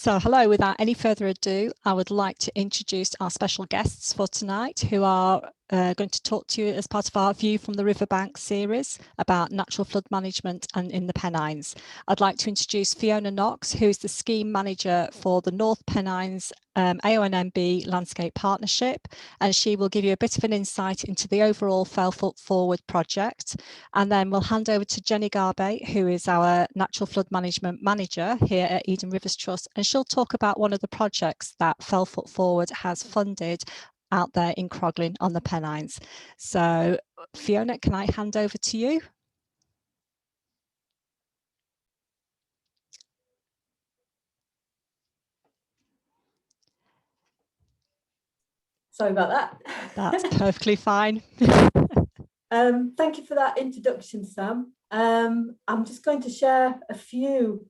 So hello, without any further ado, I would like to introduce our special guests for tonight who are going to talk to you as part of our View from the Riverbank series about natural flood management and in the Pennines. I'd like to introduce Fiona Knox, who is the scheme manager for the North Pennines AONB Landscape Partnership, and she will give you a bit of an insight into the overall Fellfoot Forward project. And then we'll hand over to Jenny Garby, who is our Natural Flood Management Manager here at Eden Rivers Trust, and she'll talk about one of the projects that Fellfoot Forward has funded out there in Croglin on the Pennines. So Fiona, can I hand over to you? Sorry about that. That's perfectly fine. Thank you for that introduction, Sam. I'm just going to share a few.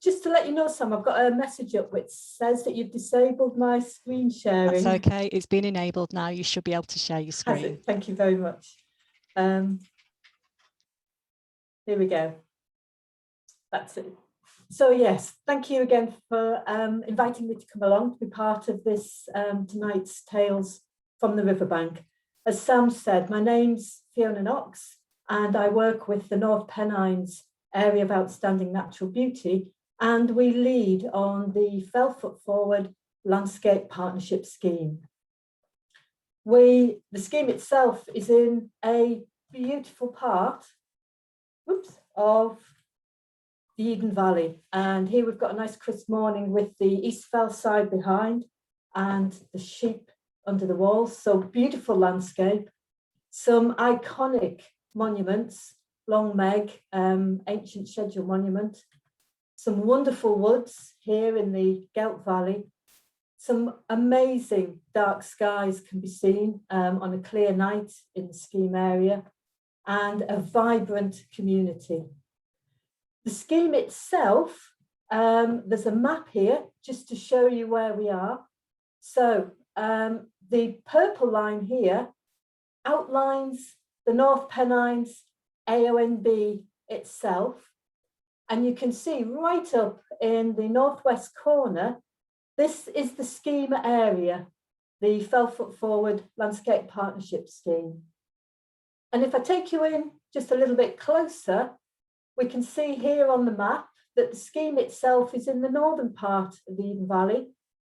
Just to let you know, Sam, I've got a message up which says that you've disabled my screen sharing. That's okay. It's been enabled now. You should be able to share your screen. Thank you very much. Here we go. That's it. So yes, thank you again for inviting me to come along to be part of this tonight's Tales from the Riverbank. As Sam said, my name's Fiona Knox and I work with the North Pennines Area of Outstanding Natural Beauty, and we lead on the Fellfoot Forward Landscape Partnership Scheme. The scheme itself is in a beautiful part of the Eden Valley, and here we've got a nice crisp morning with the East Fell side behind and the sheep under the walls. So beautiful landscape, some iconic monuments, Long Meg, ancient schedule monument, some wonderful woods here in the Gelt Valley, some amazing dark skies can be seen on a clear night in the scheme area, and a vibrant community. The scheme itself, there's a map here just to show you where we are. So the purple line here outlines the North Pennines AONB itself, and you can see right up in the northwest corner, this is the scheme area, the Fellfoot Forward Landscape Partnership Scheme. And if I take you in just a little bit closer, we can see here on the map that the scheme itself is in the northern part of the Eden Valley.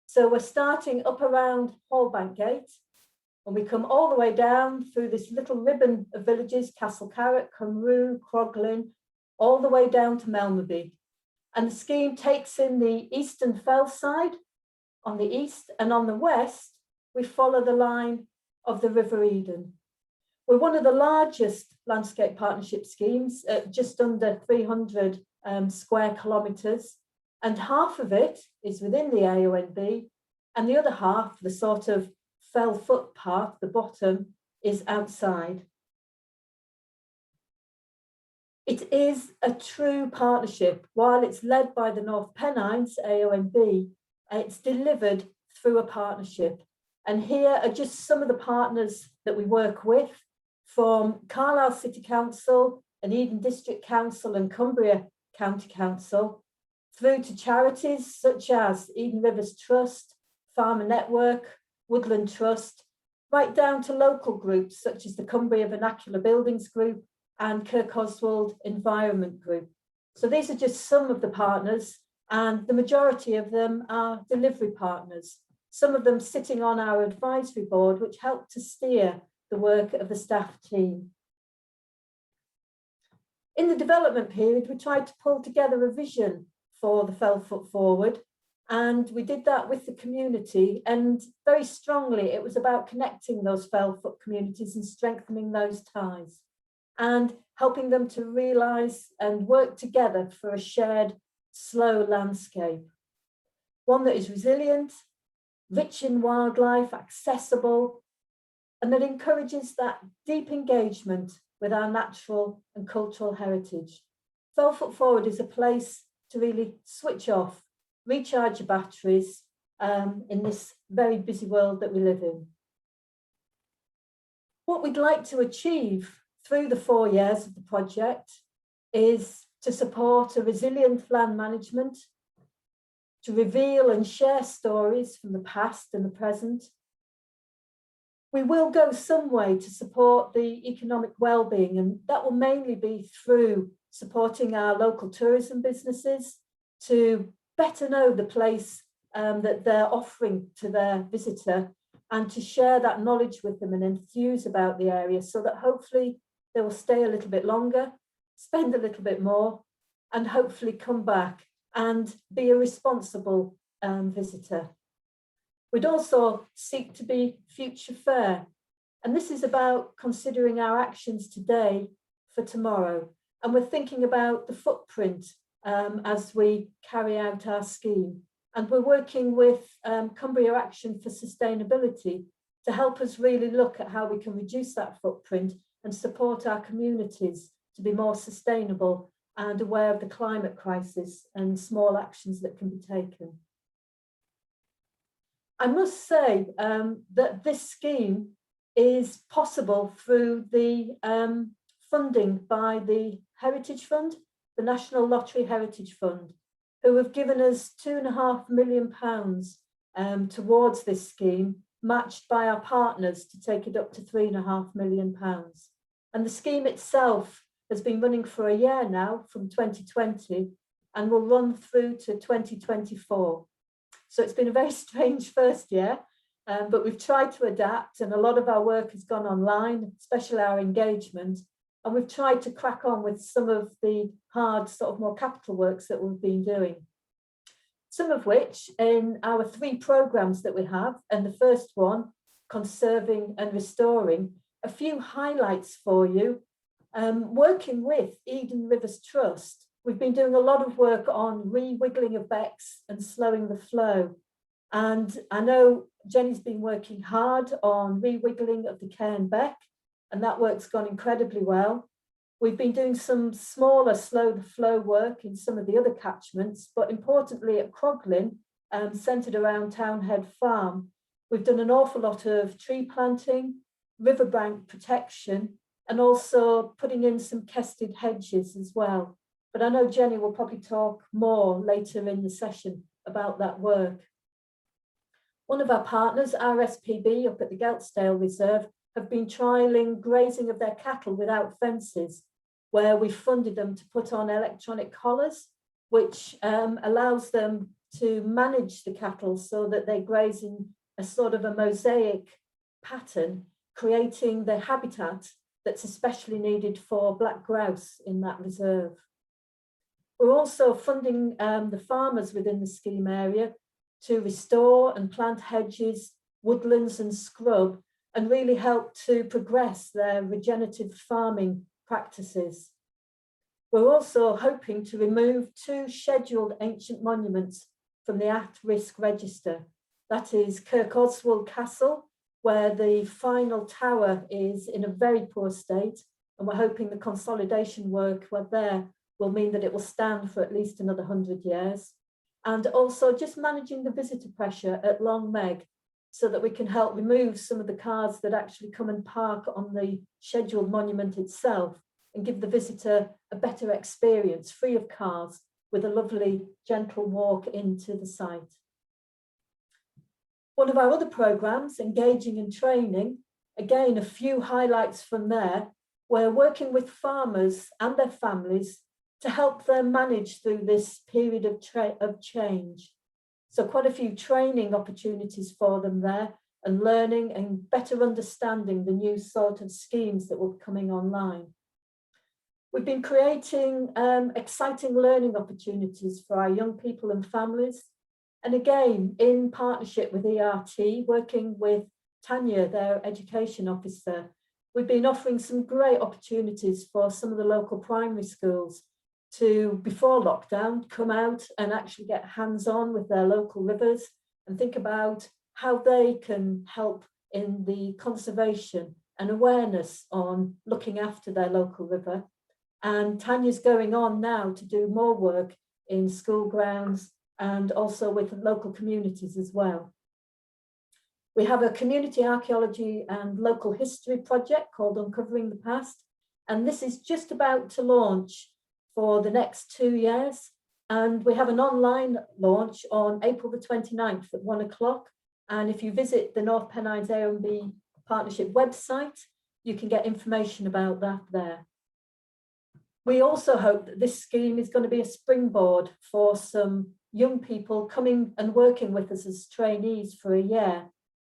So we're starting up around Hallbank Gate, and we come all the way down through this little ribbon of villages, Castle Carrot, Cymru, Croglin, all the way down to Melmerby. And the scheme takes in the eastern fell side on the east, and on the west, we follow the line of the River Eden. We're one of the largest landscape partnership schemes at just under 300 square kilometres, and half of it is within the AONB, and the other half, the sort of fell footpath, the bottom, is outside. It is a true partnership. While it's led by the North Pennines AONB, it's delivered through a partnership. And here are just some of the partners that we work with, from Carlisle City Council and Eden District Council and Cumbria County Council, through to charities such as Eden Rivers Trust, Farmer Network, Woodland Trust, right down to local groups such as the Cumbria Vernacular Buildings Group and Kirkoswald Environment Group. So these are just some of the partners, and the majority of them are delivery partners, some of them sitting on our advisory board, which help to steer the work of the staff team. In the development period, we tried to pull together a vision for the Fellfoot Forward, and we did that with the community, and very strongly it was about connecting those Fellfoot communities and strengthening those ties and helping them to realise and work together for a shared slow landscape, one that is resilient, rich in wildlife, accessible, and that encourages that deep engagement with our natural and cultural heritage. Fellfoot Forward is a place to really switch off, recharge your batteries in this very busy world that we live in. What we'd like to achieve through the 4 years of the project is to support a resilient land management, to reveal and share stories from the past and the present. We will go some way to support the economic well-being, and that will mainly be through supporting our local tourism businesses to better know the place that they're offering to their visitor, and to share that knowledge with them and enthuse about the area, so that hopefully they will stay a little bit longer, spend a little bit more, and hopefully come back and be a responsible visitor. We'd also seek to be future fair. And this is about considering our actions today for tomorrow. And we're thinking about the footprint as we carry out our scheme. And we're working with Cumbria Action for Sustainability to help us really look at how we can reduce that footprint and support our communities to be more sustainable and aware of the climate crisis and small actions that can be taken. I must say that this scheme is possible through the funding by the Heritage Fund, the National Lottery Heritage Fund, who have given us £2.5 million towards this scheme, matched by our partners to take it up to £3.5 million. And the scheme itself has been running for a year now, from 2020, and will run through to 2024. So it's been a very strange first year, but we've tried to adapt, and a lot of our work has gone online, especially our engagement, and we've tried to crack on with some of the hard, sort of more capital works that we've been doing. Some of which in our 3 programmes that we have, and the first one, Conserving and Restoring, a few highlights for you. Working with Eden Rivers Trust, we've been doing a lot of work on re-wiggling of becks and slowing the flow. And I know Jenny's been working hard on re-wiggling of the Cairn Beck, and that work's gone incredibly well. We've been doing some smaller slow the flow work in some of the other catchments, but importantly at Croglin, centred around Townhead Farm, we've done an awful lot of tree planting, riverbank protection, and also putting in some kested hedges as well. But I know Jenny will probably talk more later in the session about that work. One of our partners, RSPB, up at the Geltsdale Reserve, have been trialling grazing of their cattle without fences, where we funded them to put on electronic collars, which allows them to manage the cattle so that they graze in a sort of a mosaic pattern, creating the habitat that's especially needed for black grouse in that reserve. We're also funding the farmers within the scheme area to restore and plant hedges, woodlands and scrub, and really help to progress their regenerative farming practices. We're also hoping to remove 2 scheduled ancient monuments from the at-risk register. That is Kirk Oswald Castle, where the final tower is in a very poor state, and we're hoping the consolidation work there will mean that it will stand for at least another 100 years. And also just managing the visitor pressure at Long Meg, so that we can help remove some of the cars that actually come and park on the scheduled monument itself, and give the visitor a better experience, free of cars, with a lovely gentle walk into the site. One of our other programmes, Engaging and Training, again, a few highlights from there. We're working with farmers and their families to help them manage through this period of change. So quite a few training opportunities for them there, and learning and better understanding the new sort of schemes that will be coming online. We've been creating exciting learning opportunities for our young people and families. And again, in partnership with ERT, working with Tanya, their education officer, we've been offering some great opportunities for some of the local primary schools to, before lockdown, come out and actually get hands-on with their local rivers and think about how they can help in the conservation and awareness on looking after their local river. And Tanya's going on now to do more work in school grounds and also with local communities as well. We have a community archaeology and local history project called Uncovering the Past, and this is just about to launch for the next 2 years. And we have an online launch on April the 29th at 1 o'clock. And if you visit the North Pennines AONB partnership website, you can get information about that there. We also hope that this scheme is going to be a springboard for some young people coming and working with us as trainees for a year.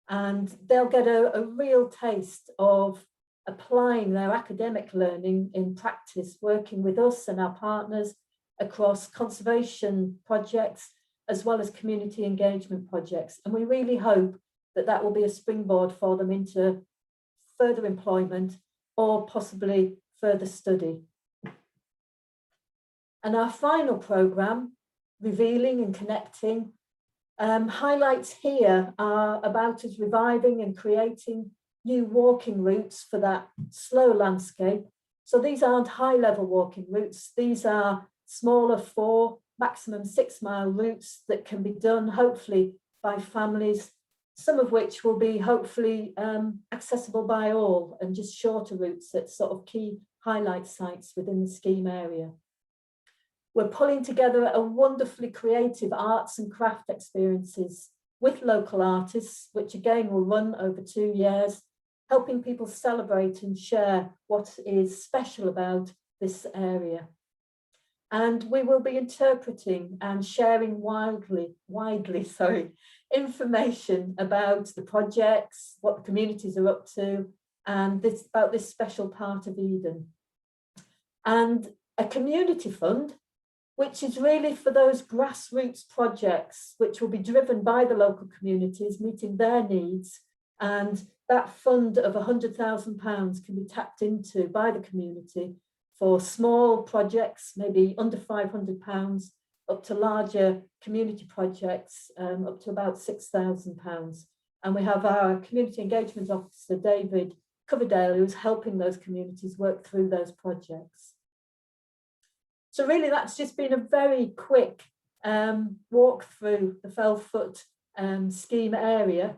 And they'll get a real taste of applying their academic learning in practice, working with us and our partners across conservation projects, as well as community engagement projects. And we really hope that that will be a springboard for them into further employment or possibly further study. And our final programme, Revealing and Connecting, highlights here are about us reviving and creating new walking routes for that slow landscape. So these aren't high-level walking routes, these are smaller 4, maximum 6 mile routes that can be done hopefully by families, some of which will be hopefully accessible by all, and just shorter routes at sort of key highlight sites within the scheme area. We're pulling together a wonderfully creative arts and craft experiences with local artists, which again will run over 2 years, helping people celebrate and share what is special about this area. And we will be interpreting and sharing widely, information about the projects, what the communities are up to, and about this special part of Eden. And a community fund, which is really for those grassroots projects, which will be driven by the local communities, meeting their needs. And that fund of £100,000 can be tapped into by the community for small projects, maybe under £500, up to larger community projects, up to about £6,000. And we have our community engagement officer, David Coverdale, who's helping those communities work through those projects. So really, that's just been a very quick walk through the Fellfoot scheme area.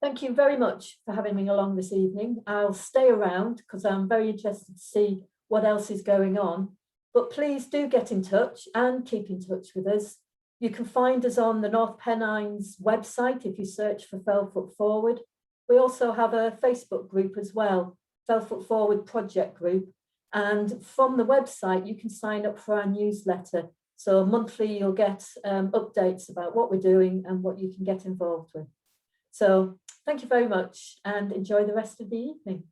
Thank you very much for having me along this evening. I'll stay around because I'm very interested to see what else is going on. But please do get in touch and keep in touch with us. You can find us on the North Pennines website if you search for Fellfoot Forward. We also have a Facebook group as well, Fellfoot Forward Project Group. And from the website, you can sign up for our newsletter. So monthly, you'll get updates about what we're doing and what you can get involved with. So thank you very much and enjoy the rest of the evening.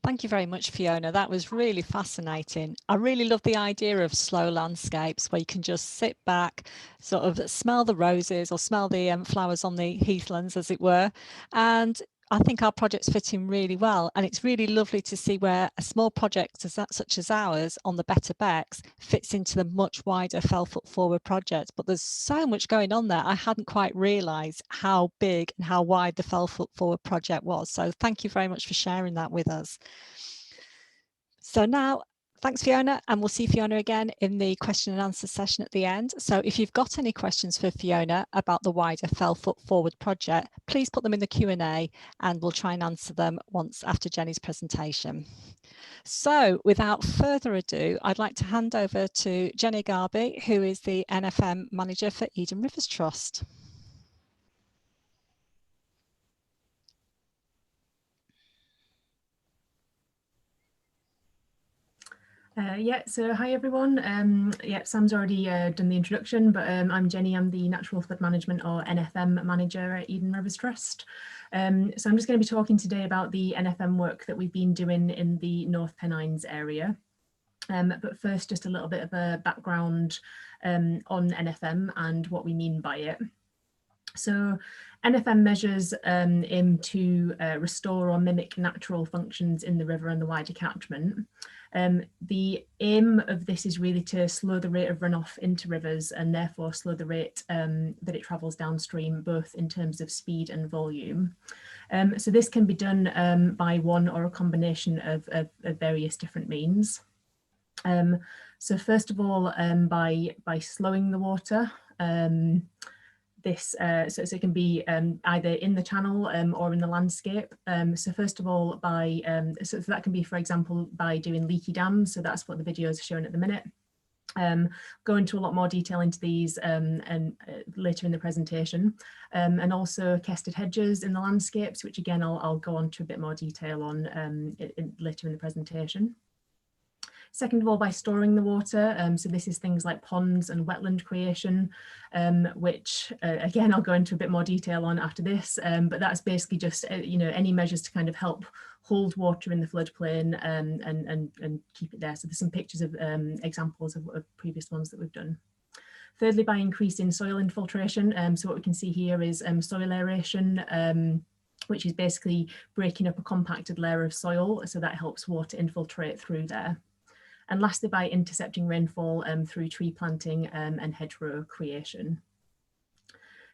Thank you very much, Fiona. That was really fascinating. I really love the idea of slow landscapes where you can just sit back, sort of smell the roses or smell the flowers on the heathlands, as it were. And I think our project's fitting really well, and it's really lovely to see where a small project such as ours on the Better Becks fits into the much wider Fellfoot Forward project. But there's so much going on there. I hadn't quite realised how big and how wide the Fellfoot Forward project was. So thank you very much for sharing that with us. So now, thanks, Fiona, and we'll see Fiona again in the question and answer session at the end. So if you've got any questions for Fiona about the wider Fellfoot Forward project, please put them in the Q&A and we'll try and answer them once after Jenny's presentation. So without further ado, I'd like to hand over to Jenny Garby, who is the NFM Manager for Eden Rivers Trust. So hi everyone. Sam's already done the introduction, but I'm Jenny. I'm the Natural Flood Management or NFM Manager at Eden Rivers Trust. So I'm just going to be talking today about the NFM work that we've been doing in the North Pennines area. But first, just a little bit of a background on NFM and what we mean by it. So NFM measures aim to restore or mimic natural functions in the river and the wider catchment. The aim of this is really to slow the rate of runoff into rivers and therefore slow the rate that it travels downstream, both in terms of speed and volume. So this can be done by one or a combination of various different means. So first of all, by slowing the water. this, so it can be either in the channel or in the landscape. So first of all, so that can be, for example, by doing leaky dams. So that's what the video is showing at the minute. Go into a lot more detail into these later in the presentation, and also kested hedges in the landscapes, which again I'll go on to a bit more detail on later in the presentation. Second of all, by storing the water, so this is things like ponds and wetland creation, which again I'll go into a bit more detail on after this, but that's basically just any measures to kind of help hold water in the floodplain and keep it there. So there's some pictures of examples of previous ones that we've done. Thirdly, by increasing soil infiltration, so what we can see here is soil aeration, which is basically breaking up a compacted layer of soil, so that helps water infiltrate through there. And lastly, by intercepting rainfall through tree planting and hedgerow creation.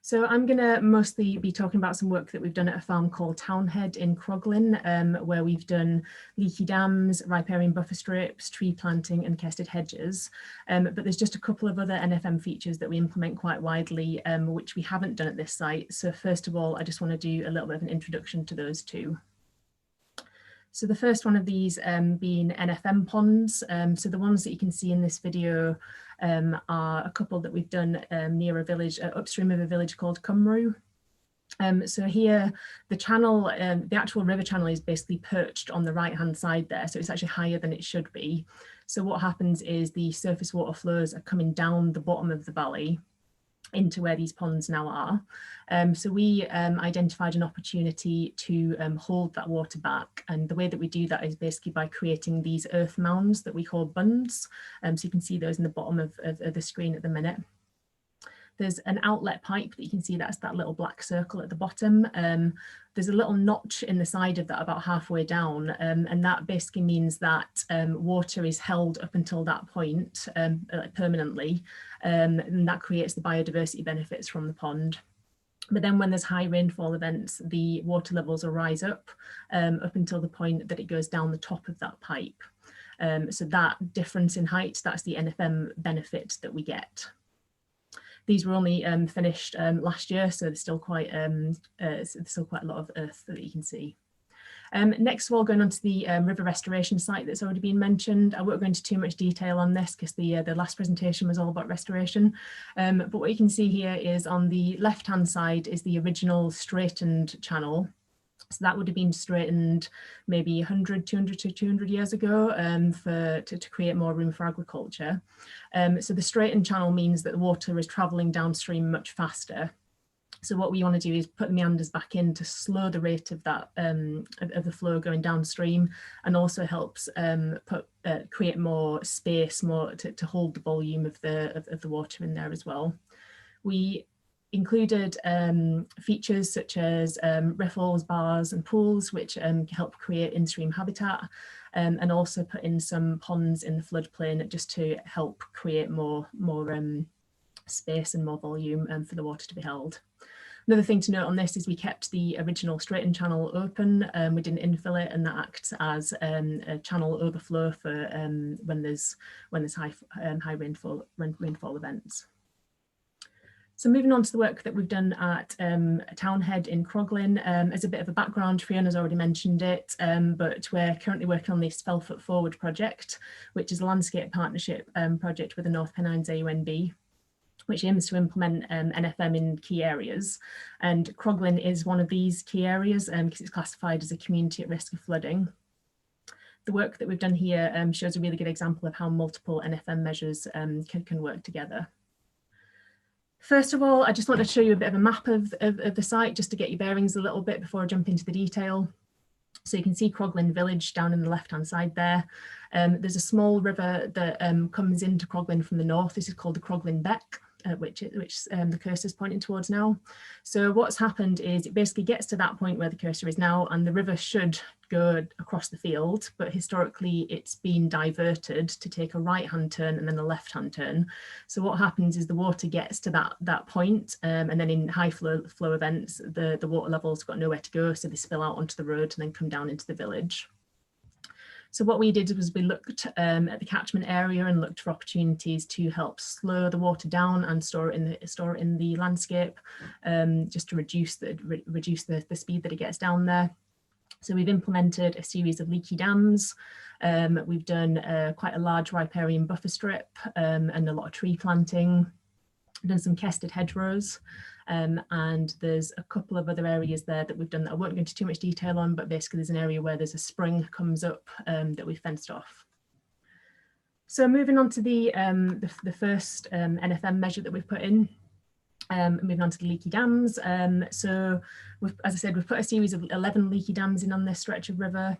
So I'm going to mostly be talking about some work that we've done at a farm called Townhead in Croglin, where we've done leaky dams, riparian buffer strips, tree planting and kested hedges. But there's just a couple of other NFM features that we implement quite widely, which we haven't done at this site. So first of all, I just want to do a little bit of an introduction to those two. So the first one of these being Nfm Ponds. So the ones that you can see in this video are a couple that we've done near a village, upstream of a village called Cymru. So here, the channel, the actual river channel is basically perched on the right-hand side there. So it's actually higher than it should be. So what happens is the surface water flows are coming down the bottom of the valley into where these ponds now are. So we identified an opportunity to hold that water back, and the way that we do that is basically by creating these earth mounds that we call bunds. So you can see those in the bottom of the screen at the minute. There's an outlet pipe that you can see, that's that little black circle at the bottom. There's a little notch in the side of that about halfway down, and that basically means that water is held up until that point permanently, and that creates the biodiversity benefits from the pond. But then when there's high rainfall events, the water levels will rise up until the point that it goes down the top of that pipe. So that difference in height, that's the NFM benefit that we get. These were only finished last year, so there's still quite a lot of earth that you can see. Next of all, going on to the river restoration site that's already been mentioned. I won't go into too much detail on this because the last presentation was all about restoration. But what you can see here is on the left-hand side is the original straightened channel. So that would have been straightened maybe 100, 200 to 200 years ago to create more room for agriculture. So the straightened channel means that the water is travelling downstream much faster. So what we want to do is put the meanders back in to slow the rate of that of the flow going downstream, and also helps create more space, to hold the volume of the water in there as well. We included features such as riffles, bars and pools, which help create in-stream habitat, and also put in some ponds in the floodplain just to help create more space and more volume for the water to be held. Another thing to note on this is we kept the original straightened channel open. We didn't infill it, and that acts as a channel overflow for when there's high rainfall events. So moving on to the work that we've done at Townhead in Croglin. As a bit of a background, Fiona's already mentioned it, but we're currently working on this Fellfoot Forward project, which is a landscape partnership project with the North Pennines AONB, which aims to implement NFM in key areas. And Croglin is one of these key areas because it's classified as a community at risk of flooding. The work that we've done here shows a really good example of how multiple NFM measures can work together. First of all, I just want to show you a bit of a map of the site just to get your bearings a little bit before I jump into the detail. So you can see Croglin village down in the left-hand side there. There's a small river that comes into Croglin from the north. This is called the Croglin Beck, which the cursor is pointing towards now. So what's happened is it basically gets to that point where the cursor is now, and the river should go across the field, but historically it's been diverted to take a right-hand turn and then a left-hand turn. So what happens is the water gets to that point, and then in high flow events, the water levels got nowhere to go, so they spill out onto the road and then come down into the village. So what we did was we looked at the catchment area and looked for opportunities to help slow the water down and store it in the landscape, just to reduce the speed that it gets down there. So we've implemented a series of leaky dams. We've done quite a large riparian buffer strip and a lot of tree planting. We've done some kested hedgerows, and there's a couple of other areas there that we've done that I won't go into too much detail on, but basically there's an area where there's a spring comes up that we've fenced off. So moving on to the first NFM measure that we've put in. Moving on to the leaky dams. So as I said, we've put a series of 11 leaky dams in on this stretch of river.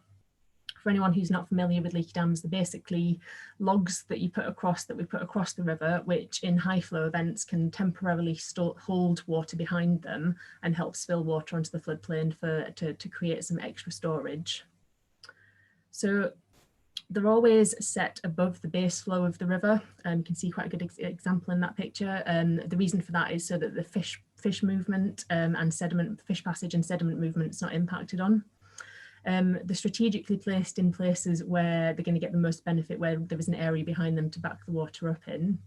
For anyone who's not familiar with leaky dams, they're basically logs that we put across the river, which in high flow events can temporarily hold water behind them and help spill water onto the floodplain to create some extra storage. So they're always set above the base flow of the river. You can see quite a good example in that picture. The reason for that is so that the fish movement and sediment, fish passage and sediment movement is not impacted on. They're strategically placed in places where they're going to get the most benefit, where there is an area behind them to back the water up in.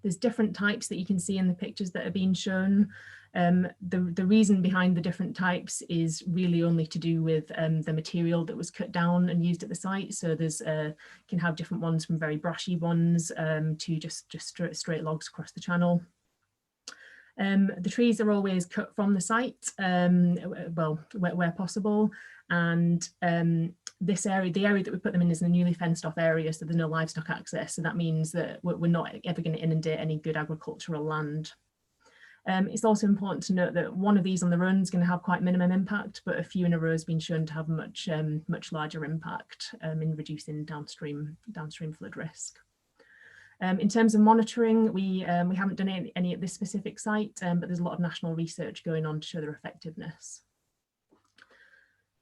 There's different types that you can see in the pictures that are being shown. The reason behind the different types is really only to do with the material that was cut down and used at the site. So there's can have different ones, from very brushy ones to just straight logs across the channel. The trees are always cut from the site, well, where possible, and this area, the area that we put them in, is a newly fenced off area, so there's no livestock access. So that means that we're not ever going to inundate any good agricultural land. It's also important to note that one of these on the run is going to have quite minimum impact, but a few in a row has been shown to have much larger impact in reducing downstream flood risk. In terms of monitoring, we haven't done any at this specific site, but there's a lot of national research going on to show their effectiveness.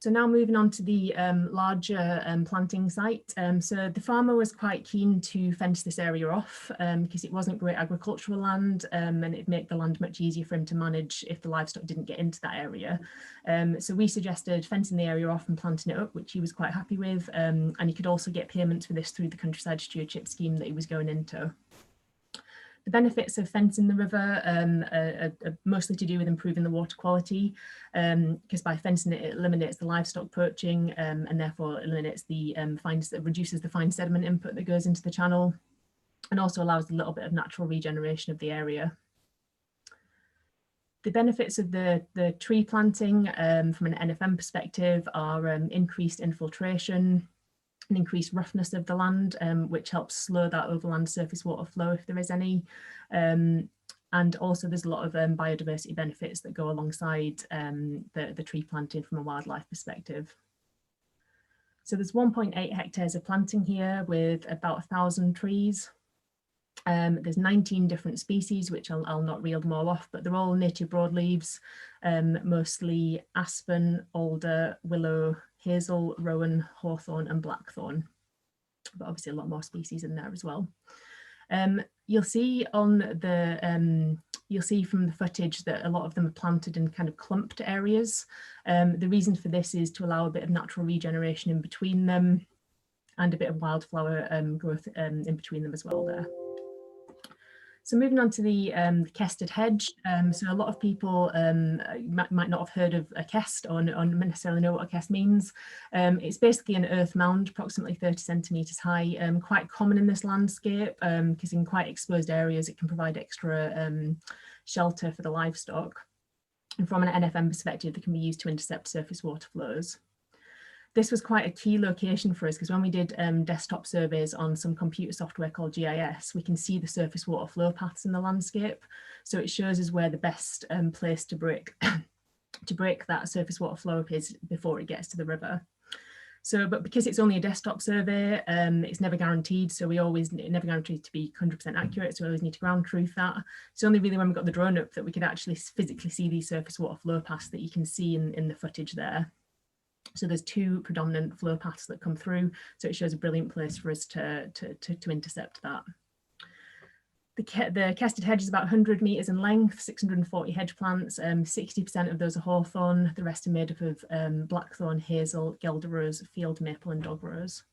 So now moving on to the larger planting site. So the farmer was quite keen to fence this area off because it wasn't great agricultural land, and it'd make the land much easier for him to manage if the livestock didn't get into that area. So we suggested fencing the area off and planting it up, which he was quite happy with, and he could also get payments for this through the countryside stewardship scheme that he was going into. The benefits of fencing the river are mostly to do with improving the water quality, because by fencing it, it eliminates the livestock poaching and therefore eliminates the reduces the fine sediment input that goes into the channel, and also allows a little bit of natural regeneration of the area. The benefits of the tree planting from an NFM perspective are increased infiltration, an increased roughness of the land, which helps slow that overland surface water flow if there is any. And also there's a lot of biodiversity benefits that go alongside the tree planting from a wildlife perspective. So there's 1.8 hectares of planting here with about 1,000 trees. There's 19 different species, which I'll not reel them all off, but they're all native broadleaves, mostly aspen, alder, willow, hazel, rowan, hawthorn and blackthorn, but obviously a lot more species in there as well. You'll see on the you'll see from the footage that a lot of them are planted in kind of clumped areas. The reason for this is to allow a bit of natural regeneration in between them and a bit of wildflower growth in between them as well there. So moving on to the kested hedge. So a lot of people might not have heard of a kest or necessarily know what a kest means. It's basically an earth mound, approximately 30 centimetres high, quite common in this landscape because in quite exposed areas it can provide extra shelter for the livestock. And from an NFM perspective, they can be used to intercept surface water flows. This was quite a key location for us because when we did desktop surveys on some computer software called GIS, we can see the surface water flow paths in the landscape. So it shows us where the best place to break that surface water flow is before it gets to the river. So, but because it's only a desktop survey, it's never guaranteed. So never guaranteed to be 100% accurate. So we always need to ground truth that. It's only really when we got the drone up that we could actually physically see these surface water flow paths that you can see in the footage there. So there's two predominant flow paths that come through. So it shows a brilliant place for us to intercept that. The kested hedge is about 100 metres in length, 640 hedge plants, 60% of those are hawthorn, the rest are made up of blackthorn, hazel, guelder rose, field maple and dog rose.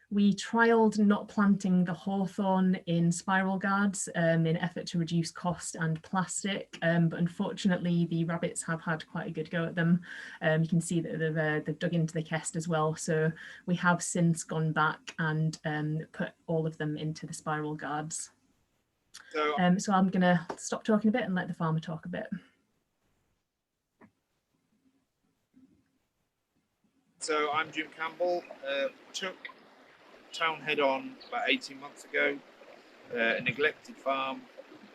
We trialled not planting the hawthorn in spiral guards in effort to reduce cost and plastic, but unfortunately the rabbits have had quite a good go at them. You can see that they've dug into the kest as well, so we have since gone back and put all of them into the spiral guards. So I'm going to stop talking a bit and let the farmer talk a bit. So I'm Jim Campbell. Took Townhead on about 18 months ago. A neglected farm,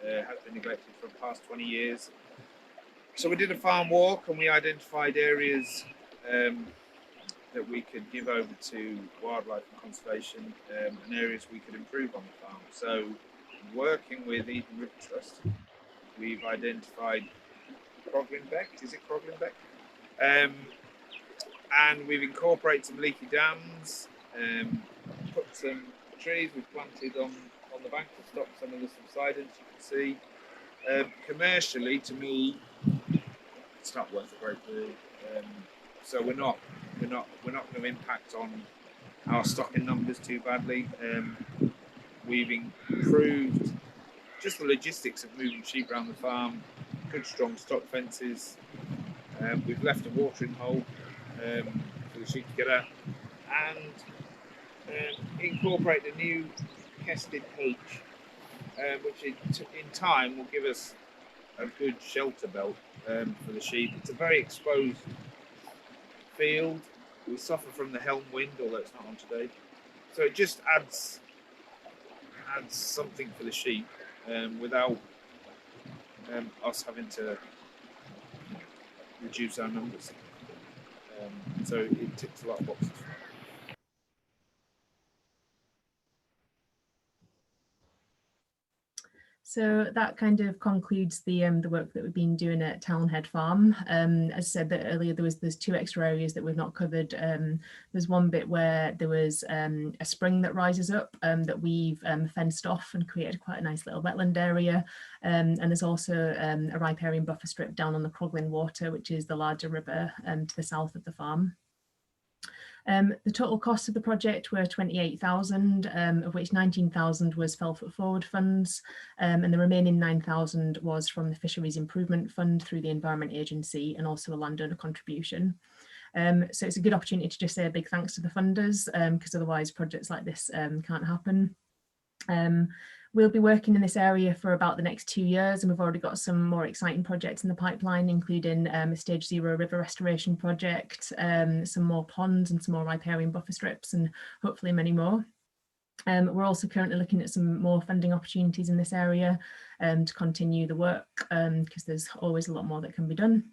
has been neglected for the past 20 years. So we did a farm walk and we identified areas that we could give over to wildlife and conservation, and areas we could improve on the farm. So working with Eden River Trust, we've identified Croglinbeck, is it Croglinbeck? And we've incorporated some leaky dams, put some trees we've planted on the bank to stop some of the subsidence, you can see. Commercially, to me, it's not worth a great deal. So we're not going to impact on our stocking numbers too badly. We've improved just the logistics of moving sheep around the farm, good strong stock fences. We've left a watering hole for the sheep to get out, and incorporate a new kested hedge, which in time will give us a good shelter belt for the sheep. It's a very exposed field. We suffer from the helm wind, although it's not on today. So it just adds something for the sheep without us having to reduce our numbers. So it ticks a lot of boxes. So that kind of concludes the work that we've been doing at Townhead Farm. As I said that earlier, there's two extra areas that we've not covered. There's one bit where there was a spring that rises up that we've fenced off and created quite a nice little wetland area. And there's also a riparian buffer strip down on the Croglin Water, which is the larger river to the south of the farm. The total cost of the project were 28,000, of which 19,000 was Fellfoot Forward funds, and the remaining 9,000 was from the Fisheries Improvement Fund through the Environment Agency and also a landowner contribution. So it's a good opportunity to just say a big thanks to the funders, because otherwise projects like this can't happen. We'll be working in this area for about the next 2 years, and we've already got some more exciting projects in the pipeline, including a Stage 0 river restoration project, some more ponds and some more riparian buffer strips, and hopefully many more. We're also currently looking at some more funding opportunities in this area to continue the work, because there's always a lot more that can be done.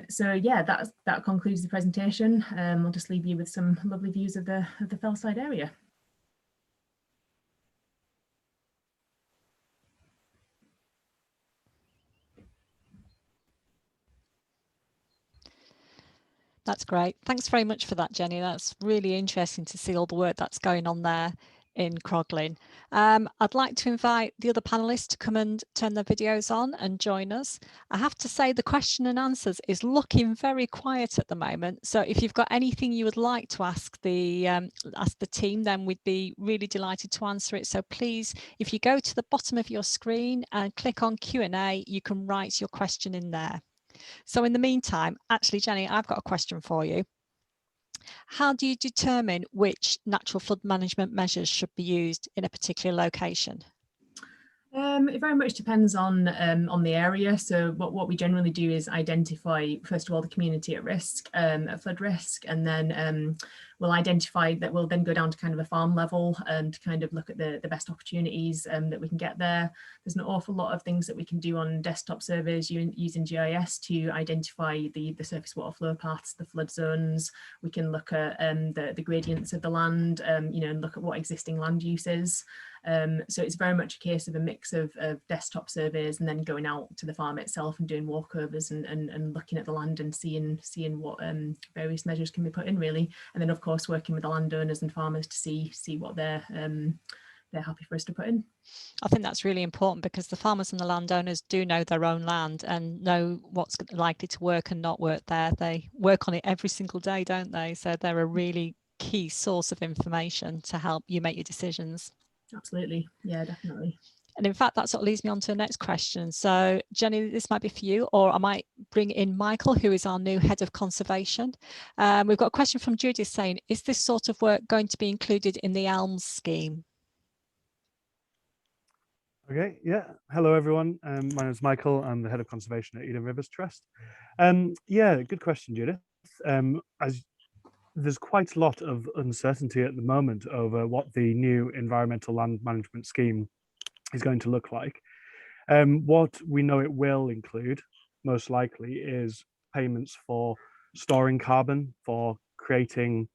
So yeah, that concludes the presentation. I'll just leave you with some lovely views of the Fellside area. That's great. Thanks very much for that, Jenny. That's really interesting to see all the work that's going on there in Croglin. I'd like to invite the other panelists to come and turn their videos on and join us. I have to say the question and answers is looking very quiet at the moment. So if you've got anything you would like to ask the team, then we'd be really delighted to answer it. So please, if you go to the bottom of your screen and click on Q&A, you can write your question in there. So in the meantime, actually, Jenny, I've got a question for you. How do you determine which natural flood management measures should be used in a particular location? It very much depends on the area. So what we generally do is identify, first of all, the community at risk, at flood risk, and then we'll identify that. We'll then go down to kind of a farm level to kind of look at the best opportunities that we can get there. There's an awful lot of things that we can do on desktop surveys using GIS to identify the surface water flow paths, the flood zones. We can look at the gradients of the land, you know, and look at what existing land use is. So it's very much a case of a mix of desktop surveys and then going out to the farm itself and doing walkovers and looking at the land and seeing what various measures can be put in, really. And then of course working with the landowners and farmers to see what their they're happy for us to put in. I think that's really important because the farmers and the landowners do know their own land and know what's likely to work and not work there. They work on it every single day, don't they? So they're a really key source of information to help you make your decisions. Absolutely. Yeah, definitely. And in fact, that sort of leads me on to the next question. So Jenny, this might be for you, or I might bring in Michael, who is our new head of conservation. We've got a question from Judith saying, is this sort of work going to be included in the ELMS scheme? Okay, yeah. Hello, everyone. My name is Michael. I'm the head of conservation at Eden Rivers Trust. Yeah, good question, Judith. As there's quite a lot of uncertainty at the moment over what the new environmental land management scheme is going to look like. What we know it will include, most likely, is payments for storing carbon, for creating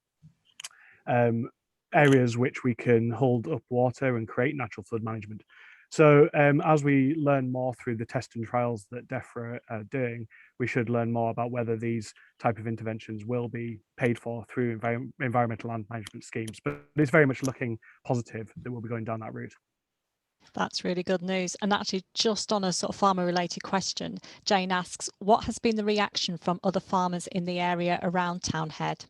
areas which we can hold up water and create natural flood management. So as we learn more through the test and trials that DEFRA are doing, we should learn more about whether these type of interventions will be paid for through environmental land management schemes. But it's very much looking positive that we'll be going down that route. That's really good news. And actually, just on a sort of farmer related question, Jane asks, what has been the reaction from other farmers in the area around Townhead?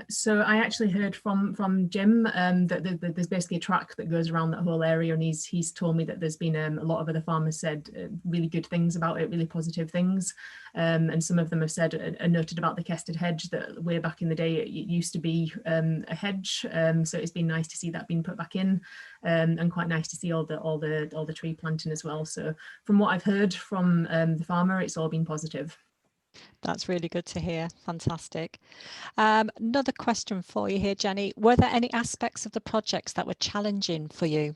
So I actually heard from Jim that there's basically a track that goes around that whole area, and he's told me that there's been a lot of other farmers said really good things about it, really positive things, and some of them have said and noted about the Kested hedge that way back in the day it used to be a hedge, so it's been nice to see that being put back in, and quite nice to see all the tree planting as well. So from what I've heard from the farmer, it's all been positive. That's really good to hear. Fantastic. Another question for you here, Jenny. Were there any aspects of the projects that were challenging for you?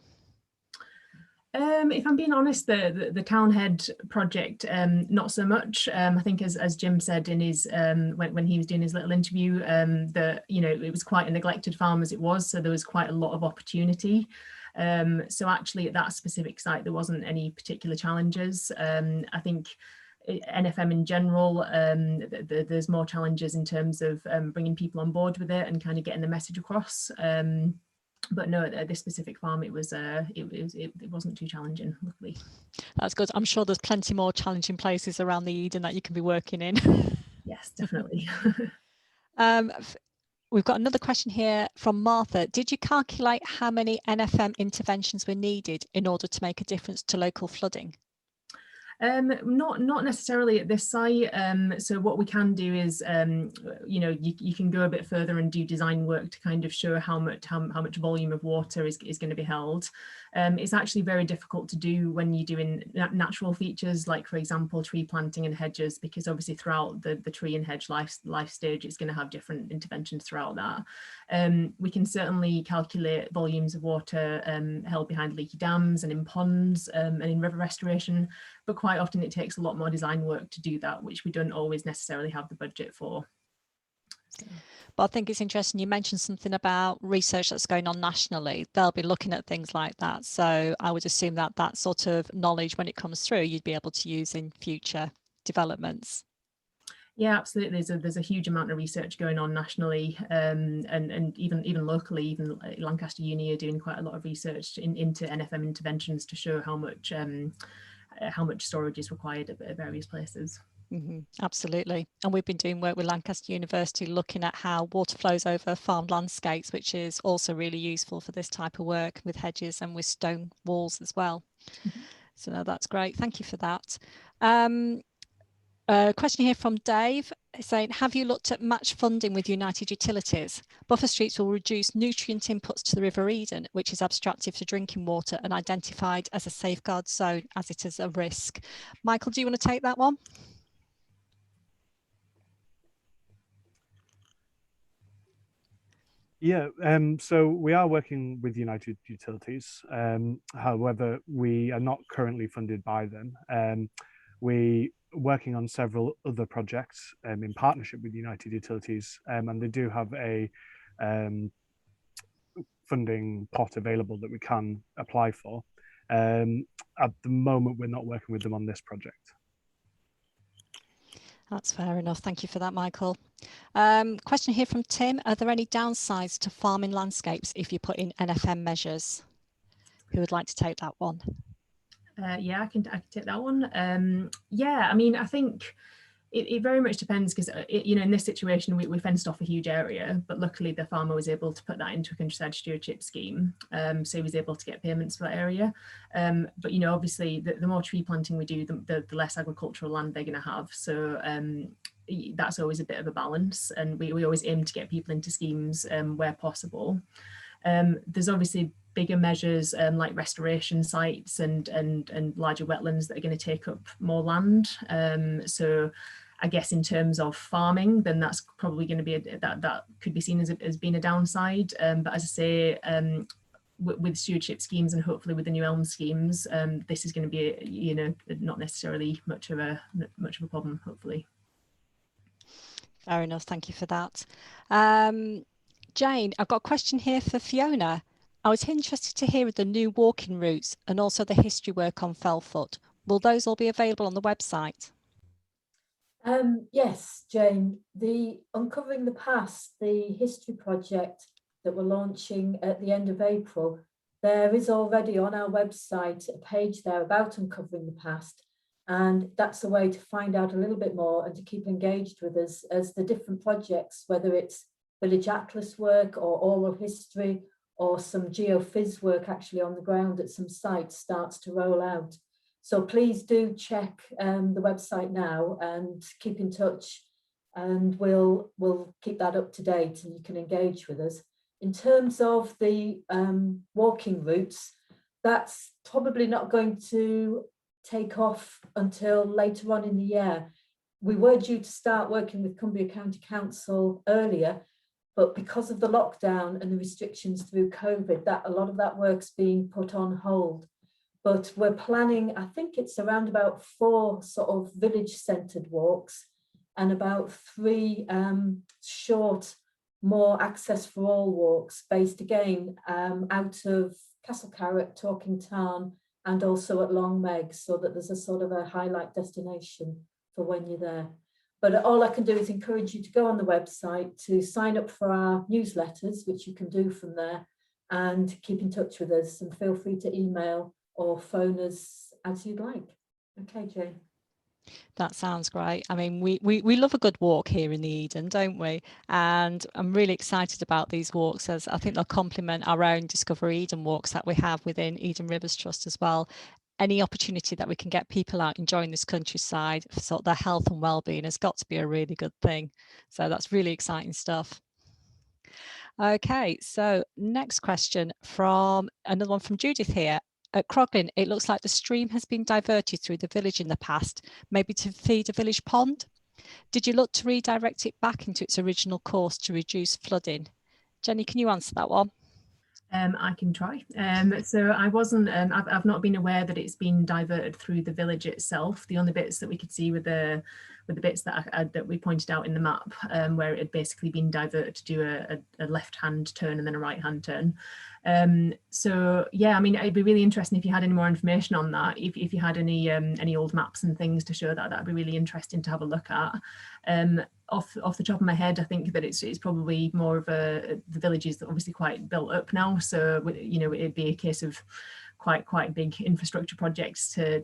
If I'm being honest, the Townhead project, not so much. I think as Jim said in his when he was doing his little interview, that it was quite a neglected farm as it was, so there was quite a lot of opportunity. So actually at that specific site there wasn't any particular challenges. I think NFM in general, there's more challenges in terms of bringing people on board with it and kind of getting the message across. But no, at this specific farm, it wasn't too challenging, luckily. That's good. I'm sure there's plenty more challenging places around the Eden that you can be working in. Yes, definitely. We've got another question here from Martha. Did you calculate how many NFM interventions were needed in order to make a difference to local flooding? Not necessarily at this site. So what we can do is, you can go a bit further and do design work to kind of show how much volume of water is going to be held. It's actually very difficult to do when you're doing natural features, like for example tree planting and hedges, because obviously throughout the tree and hedge life stage, it's going to have different interventions throughout that. We can certainly calculate volumes of water held behind leaky dams and in ponds and in river restoration, but quite often it takes a lot more design work to do that, which we don't always necessarily have the budget for. So. But I think it's interesting you mentioned something about research that's going on nationally. They'll be looking at things like that. So I would assume that that sort of knowledge, when it comes through, you'd be able to use in future developments. Yeah, absolutely. There's a huge amount of research going on nationally, and even locally. Even Lancaster Uni are doing quite a lot of research into NFM interventions to show how much storage is required at various places. Mm-hmm, absolutely. And we've been doing work with Lancaster University looking at how water flows over farmed landscapes, which is also really useful for this type of work with hedges and with stone walls as well. Mm-hmm. So no, that's great. Thank you for that. A question here from Dave saying, have you looked at match funding with United Utilities? Buffer streets will reduce nutrient inputs to the River Eden, which is abstracted for drinking water and identified as a safeguard zone as it is a risk. Michael, do you want to take that one? Yeah, so we are working with United Utilities. However, we are not currently funded by them. We're working on several other projects in partnership with United Utilities, and they do have a funding pot available that we can apply for. At the moment, we're not working with them on this project. That's fair enough. Thank you for that, Michael. Question here from Tim. Are there any downsides to farming landscapes if you put in NFM measures? Who would like to take that one? Yeah, I can take that one. Yeah, I mean, I think it very much depends, because you know, in this situation we fenced off a huge area, but luckily the farmer was able to put that into a countryside stewardship scheme, so he was able to get payments for that area. But you know, obviously the more tree planting we do, the less agricultural land they're going to have, so that's always a bit of a balance, and we always aim to get people into schemes where possible. There's obviously bigger measures like restoration sites and larger wetlands that are going to take up more land. So I guess in terms of farming, then that's probably going to be that could be seen as being a downside. But as I say, with stewardship schemes and hopefully with the new elm schemes, this is going to be, you know, not necessarily much of a problem, hopefully. Fair enough. Thank you for that. Jane, I've got a question here for Fiona. I was interested to hear of the new walking routes and also the history work on Fellfoot. Will those all be available on the website? Yes, Jane, the Uncovering the Past, the history project that we're launching at the end of April, there is already on our website a page there about Uncovering the Past, and that's a way to find out a little bit more and to keep engaged with us as the different projects, whether it's village atlas work or oral history or some geophys work actually on the ground at some sites, starts to roll out. So please do check the website now and keep in touch, and we'll keep that up to date and you can engage with us. In terms of the walking routes, that's probably not going to take off until later on in the year. We were due to start working with Cumbria County Council earlier, but because of the lockdown and the restrictions through COVID, that a lot of that work's being put on hold. But we're planning, I think it's around about 4 sort of village-centred walks and about 3 short, more access for all walks based again out of Castle Carrot, Talking Tarn, and also at Long Meg, so that there's a sort of a highlight destination for when you're there. But all I can do is encourage you to go on the website to sign up for our newsletters, which you can do from there, and keep in touch with us, and feel free to email or phone us as you'd like. Okay, Jane. That sounds great. I mean, we love a good walk here in the Eden, don't we? And I'm really excited about these walks, as I think they'll complement our own Discover Eden walks that we have within Eden Rivers Trust as well. Any opportunity that we can get people out enjoying this countryside for sort of their health and well-being has got to be a really good thing. So that's really exciting stuff. Okay, so next question from another one from Judith here. At Croglin, it looks like the stream has been diverted through the village in the past, maybe to feed a village pond. Did you look to redirect it back into its original course to reduce flooding? Jenny, can you answer that one? I can try. So I wasn't, I've not been aware that it's been diverted through the village itself. The only bits that we could see were the bits that we pointed out in the map, where it had basically been diverted to do a left-hand turn and then a right-hand turn. So yeah, I mean, it'd be really interesting if you had any more information on that. If you had any old maps and things to show that, that'd be really interesting to have a look at. Off the top of my head, I think that it's probably more of the village is obviously quite built up now, so you know, it'd be a case of quite big infrastructure projects to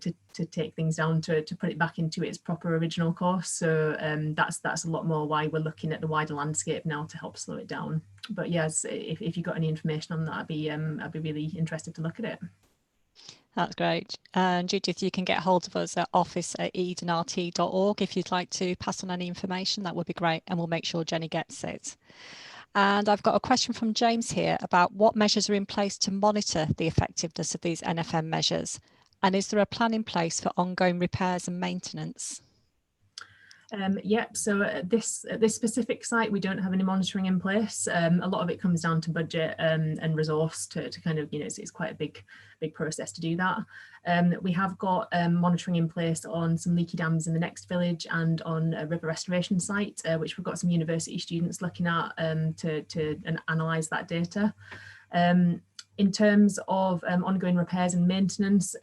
take things down to put it back into its proper original course. So that's a lot more why we're looking at the wider landscape now to help slow it down. But yes, if you got any information on that, I'd be really interested to look at it. That's great. And Judith, you can get hold of us at office@edenrt.org if you'd like to pass on any information. That would be great, and we'll make sure Jenny gets it. And I've got a question from James here about what measures are in place to monitor the effectiveness of these NFM measures, and is there a plan in place for ongoing repairs and maintenance? Yep, so at this specific site, we don't have any monitoring in place. A lot of it comes down to budget and resource to kind of, you know, it's quite a big process to do that. We have got monitoring in place on some leaky dams in the next village and on a river restoration site, which we've got some university students looking at to analyse that data. In terms of ongoing repairs and maintenance,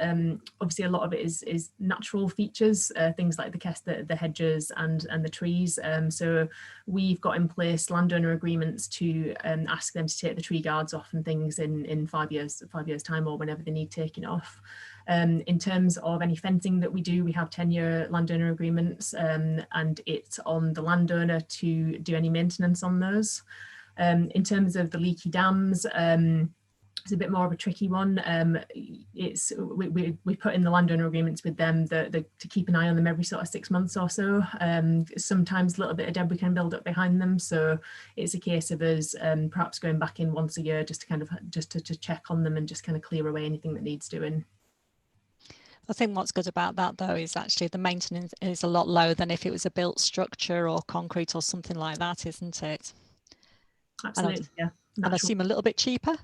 obviously a lot of it is natural features, things like the hedges and the trees. So we've got in place landowner agreements to ask them to take the tree guards off and things in 5 years time, or whenever they need taking off. In terms of any fencing that we do, we have 10-year landowner agreements, and it's on the landowner to do any maintenance on those. In terms of the leaky dams, it's a bit more of a tricky one. We put in the landowner agreements with them to keep an eye on them every sort of 6 months or so. Sometimes a little bit of debris can build up behind them, so it's a case of us perhaps going back in once a year just to kind of to check on them and just kind of clear away anything that needs doing. I think what's good about that though is actually the maintenance is a lot lower than if it was a built structure or concrete or something like that, isn't it? Absolutely, yeah. And I assume a little bit cheaper?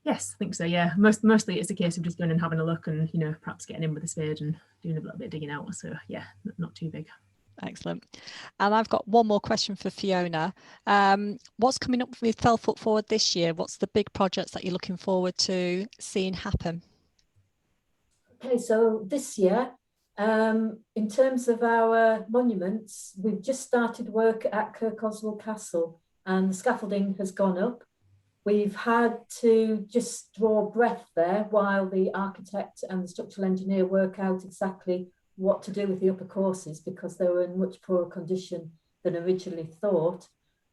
Yes, I think so, yeah. Mostly it's a case of just going and having a look and, you know, perhaps getting in with a spade and doing a little bit of digging out. So yeah, not too big. Excellent. And I've got one more question for Fiona. What's coming up with Fellfoot Forward this year? What's the big projects that you're looking forward to seeing happen? Okay, so this year, in terms of our monuments, we've just started work at Kirkoswald Castle and the scaffolding has gone up. We've had to just draw breath there while the architect and the structural engineer work out exactly what to do with the upper courses, because they were in much poorer condition than originally thought.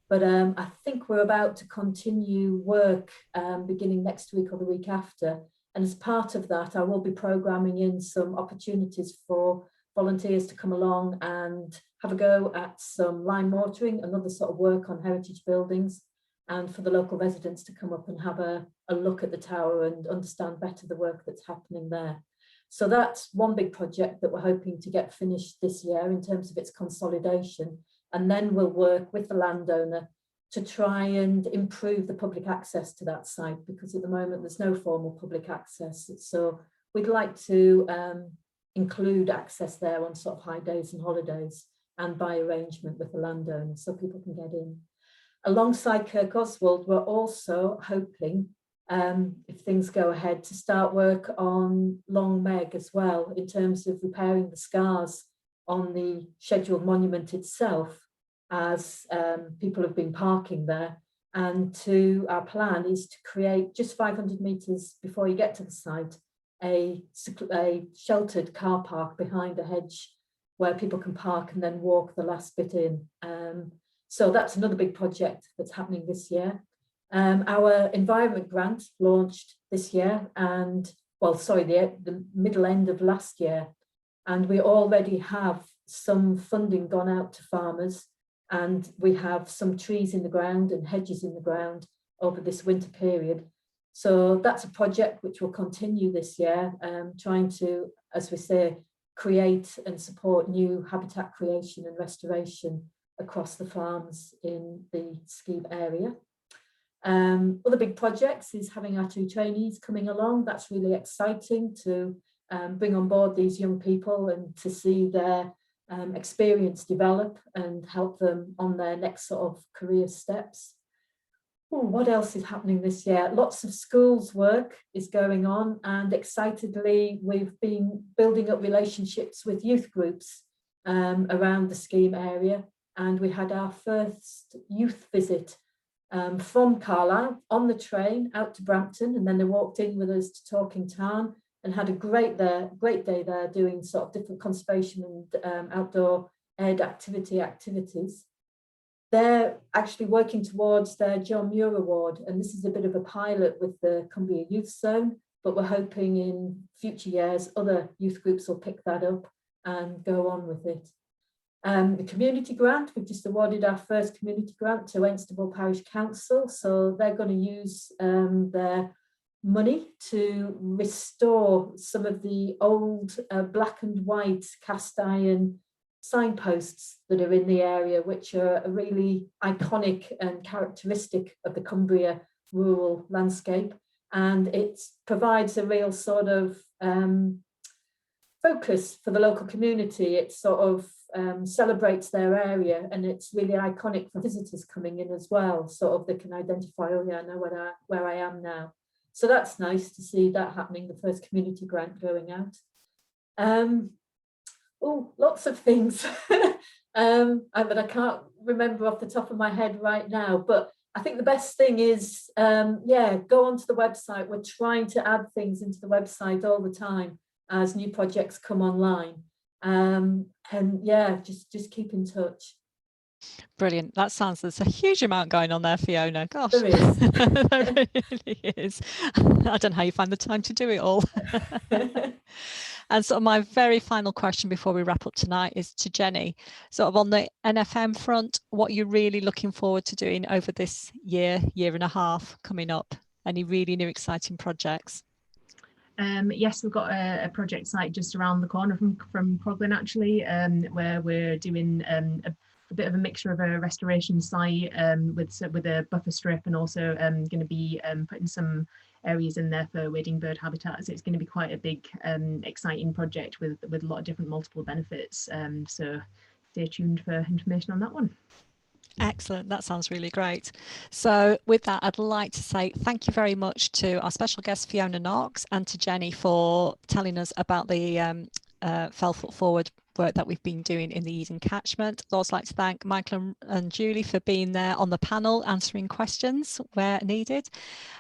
But I think we're about to continue work beginning next week or the week after. And as part of that, I will be programming in some opportunities for volunteers to come along and have a go at some lime mortaring and other sort of work on heritage buildings, and for the local residents to come up and have a look at the tower and understand better the work that's happening there. So that's one big project that we're hoping to get finished this year in terms of its consolidation. And then we'll work with the landowner to try and improve the public access to that site, because at the moment there's no formal public access. So we'd like to include access there on sort of high days and holidays, and by arrangement with the landowner so people can get in. Alongside Kirkoswald, we're also hoping, if things go ahead, to start work on Long Meg as well, in terms of repairing the scars on the scheduled monument itself, as people have been parking there. And our plan is to create, just 500 metres before you get to the site, a sheltered car park behind a hedge where people can park and then walk the last bit in. So that's another big project that's happening this year. Our environment grant launched this year, and the middle end of last year, and we already have some funding gone out to farmers, and we have some trees in the ground and hedges in the ground over this winter period. So that's a project which will continue this year, trying to, as we say, create and support new habitat creation and restoration across the farms in the scheme area. Other big projects is having our 2 trainees coming along. That's really exciting to bring on board these young people and to see their experience develop and help them on their next sort of career steps. What else is happening this year? Lots of schools work is going on, and excitedly we've been building up relationships with youth groups around the scheme area. And we had our first youth visit from Carlisle on the train out to Brampton, and then they walked in with us to Talking Town and had a great day there doing sort of different conservation and outdoor ed activities. They're actually working towards their John Muir Award, and this is a bit of a pilot with the Cumbria Youth Zone, but we're hoping in future years other youth groups will pick that up and go on with it. The community grant, we've just awarded our first community grant to Ainstable Parish Council, so they're going to use their money to restore some of the old black and white cast iron signposts that are in the area, which are really iconic and characteristic of the Cumbria rural landscape, and it provides a real sort of focus for the local community. It sort of celebrates their area, and it's really iconic for visitors coming in as well, sort of they can identify, oh yeah, I know where I am now. So that's nice to see that happening, the first community grant going out. Oh, lots of things that I can't remember off the top of my head right now, but I think the best thing is, yeah, go onto the website. We're trying to add things into the website all the time as new projects come online. And yeah, just keep in touch. Brilliant. That sounds, there's a huge amount going on there, Fiona. Gosh, There is. there really is. I don't know how you find the time to do it all. And sort of my very final question before we wrap up tonight is to Jenny. Sort of on the NFM front, what you're really looking forward to doing over this year and a half coming up? Any really new exciting projects? Yes, we've got a project site just around the corner from Croglin, actually, where we're doing a bit of a mixture of a restoration site with a buffer strip, and also going to be putting some areas in there for wading bird habitat. So it's going to be quite a big exciting project with a lot of different multiple benefits. So stay tuned for information on that one. Excellent. That sounds really great. So with that, I'd like to say thank you very much to our special guest, Fiona Knox, and to Jenny for telling us about the Fellfoot Forward work that we've been doing in the Eden catchment. I'd also like to thank Michael and Julie for being there on the panel, answering questions where needed.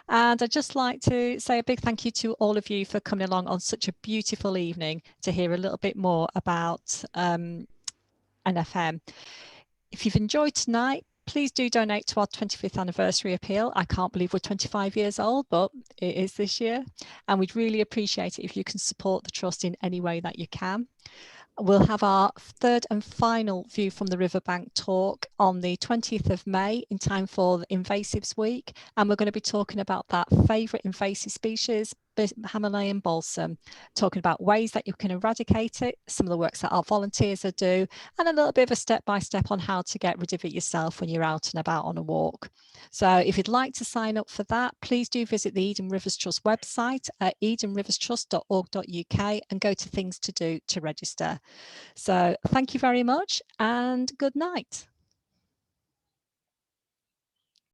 And I'd just like to say a big thank you to all of you for coming along on such a beautiful evening to hear a little bit more about NFM. If you've enjoyed tonight, please do donate to our 25th anniversary appeal. I can't believe we're 25 years old, but it is this year. And we'd really appreciate it if you can support the Trust in any way that you can. We'll have our third and final View from the Riverbank talk on the 20th of May in time for the Invasives Week. And we're going to be talking about that favourite invasive species, Himalayan balsam, talking about ways that you can eradicate it, some of the works that our volunteers are do, and a little bit of a step-by-step on how to get rid of it yourself when you're out and about on a walk. So if you'd like to sign up for that, please do visit the Eden Rivers Trust website at edenriverstrust.org.uk and go to things to do to register. So thank you very much and good night.